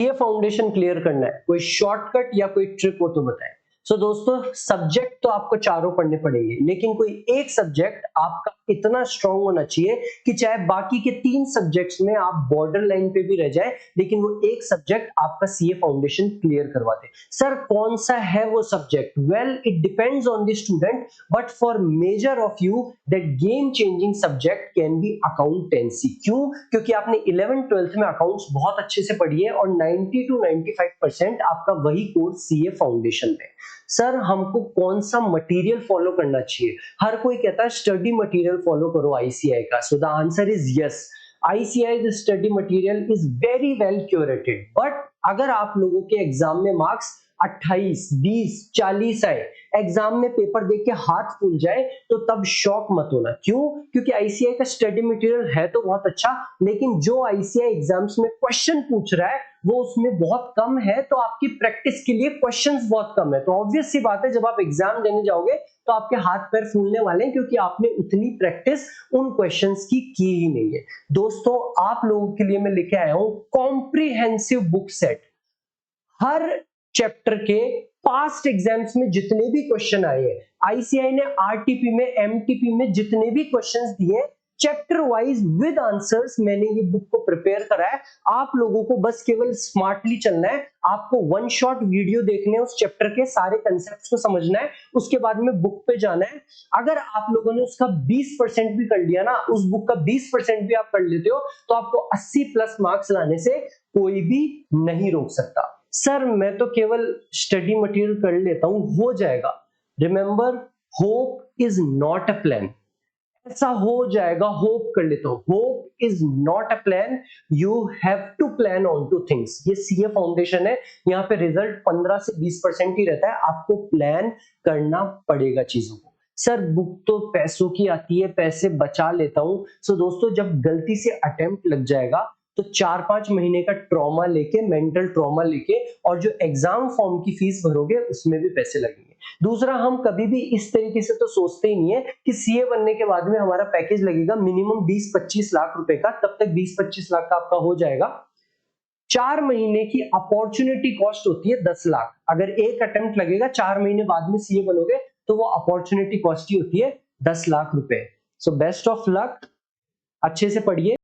ये foundation clear करना है, कोई शॉर्टकट या कोई ट्रिक हो तो बताएं। सो दोस्तों, सब्जेक्ट तो आपको चारों पढ़ने पड़ेंगे, लेकिन कोई एक सब्जेक्ट आपका इतना स्ट्रांग होना चाहिए कि चाहे बाकी के 3 सब्जेक्ट्स में आप बॉर्डर लाइन पे भी रह जाए, लेकिन वो एक सब्जेक्ट आपका सीए फाउंडेशन क्लियर करवा दे। सर कौन सा है वो subject? Well, it depends on the student, but for measure of you that game changing subject can be accountancy. क्यों? क्योंकि आपने 11th 12th में अकाउंट्स बहुत अच्छे से पढ़ी है और 90 to 95% आपका वही कोर्स सीए फाउंडेशन में। सर हमको कौन सा मटेरियल फॉलो करना चाहिए? हर कोई कहता है स्टडी मटेरियल फॉलो करो आईसीआई का। So the answer is yes, ICAI study material is very well curated. But अगर आप लोगों के एग्जाम में मार्क्स 28, 20, 40 आए, एग्जाम में पेपर देख के हाथ फूल जाए, तो तब शॉक मत होना। क्यों? क्योंकि आईसीआई का स्टडी मटेरियल है तो बहुत अच्छा, लेकिन जो आईसीआई एग्जाम्स में क्वेश्चन पूछ रहा है वो उसमें बहुत कम है, तो आपकी प्रैक्टिस के लिए क्वेश्चंस बहुत कम है। तो ऑब्वियस सी बात है, जब आप एग्जाम देने जाओगे तो आपके हाथ पैर फूलने वाले हैं, क्योंकि आपने उतनी प्रैक्टिस उन क्वेश्चंस की ही नहीं है। दोस्तों, आप लोगों के लिए मैं लेके आया हूं कॉम्प्रिहेंसिव बुक सेट। हर चैप्टर के पास्ट एग्जाम्स में जितने भी क्वेश्चन आए हैं, आईसीआई ने आरटीपी में, एमटीपी में जितने भी क्वेश्चंस दिए, चैप्टर वाइज विद आंसर्स, मैंने ये बुक को प्रिपेयर करा है। आप लोगों को बस केवल स्मार्टली चलना है, आपको वन शॉट वीडियो देखने हैं, उस चैप्टर के सारे कंसेप्ट्स को समझना है, उसके बाद में बुक पे जाना है। अगर आप लोगों ने उसका 20% भी कर लिया ना, उस बुक का 20% भी आप कर लेते हो, तो आपको 80 प्लस मार्क्स लाने से कोई भी नहीं रोक सकता। सर मैं तो केवल स्टडी मटेरियल कर लेता हूं, हो जाएगा। Remember, hope is not a plan. ऐसा हो जाएगा, होप कर लेता हूं। Hope is not a plan, you have to plan on two things. ये सीए फाउंडेशन है, यहाँ पे रिजल्ट 15 से 20% ही रहता है, आपको प्लान करना पड़ेगा चीजों को। सर बुक तो पैसों की आती है, पैसे बचा लेता हूं। सो दोस्तों, जब गलती से अटेम्प्ट लग जाएगा तो 4-5 महीने का ट्रॉमा लेके, मेंटल ट्रॉमा लेके, और जो एग्जाम फॉर्म की फीस भरोगे उसमें भी पैसे लगेंगे। दूसरा, हम कभी भी इस तरीके से तो सोचते ही नहीं है कि सीए बनने के बाद में हमारा पैकेज लगेगा मिनिमम 20-25 लाख रुपए का, तब तक 20-25 लाख का आपका हो जाएगा। 4 महीने की अपॉर्चुनिटी कॉस्ट होती है 10 लाख। अगर एक अटेम्प्ट लगेगा, 4 महीने बाद में सीए बनोगे, तो वो अपॉर्चुनिटी कॉस्ट ही होती है 10 लाख रुपए। सो बेस्ट ऑफ लक, अच्छे से पढ़िए।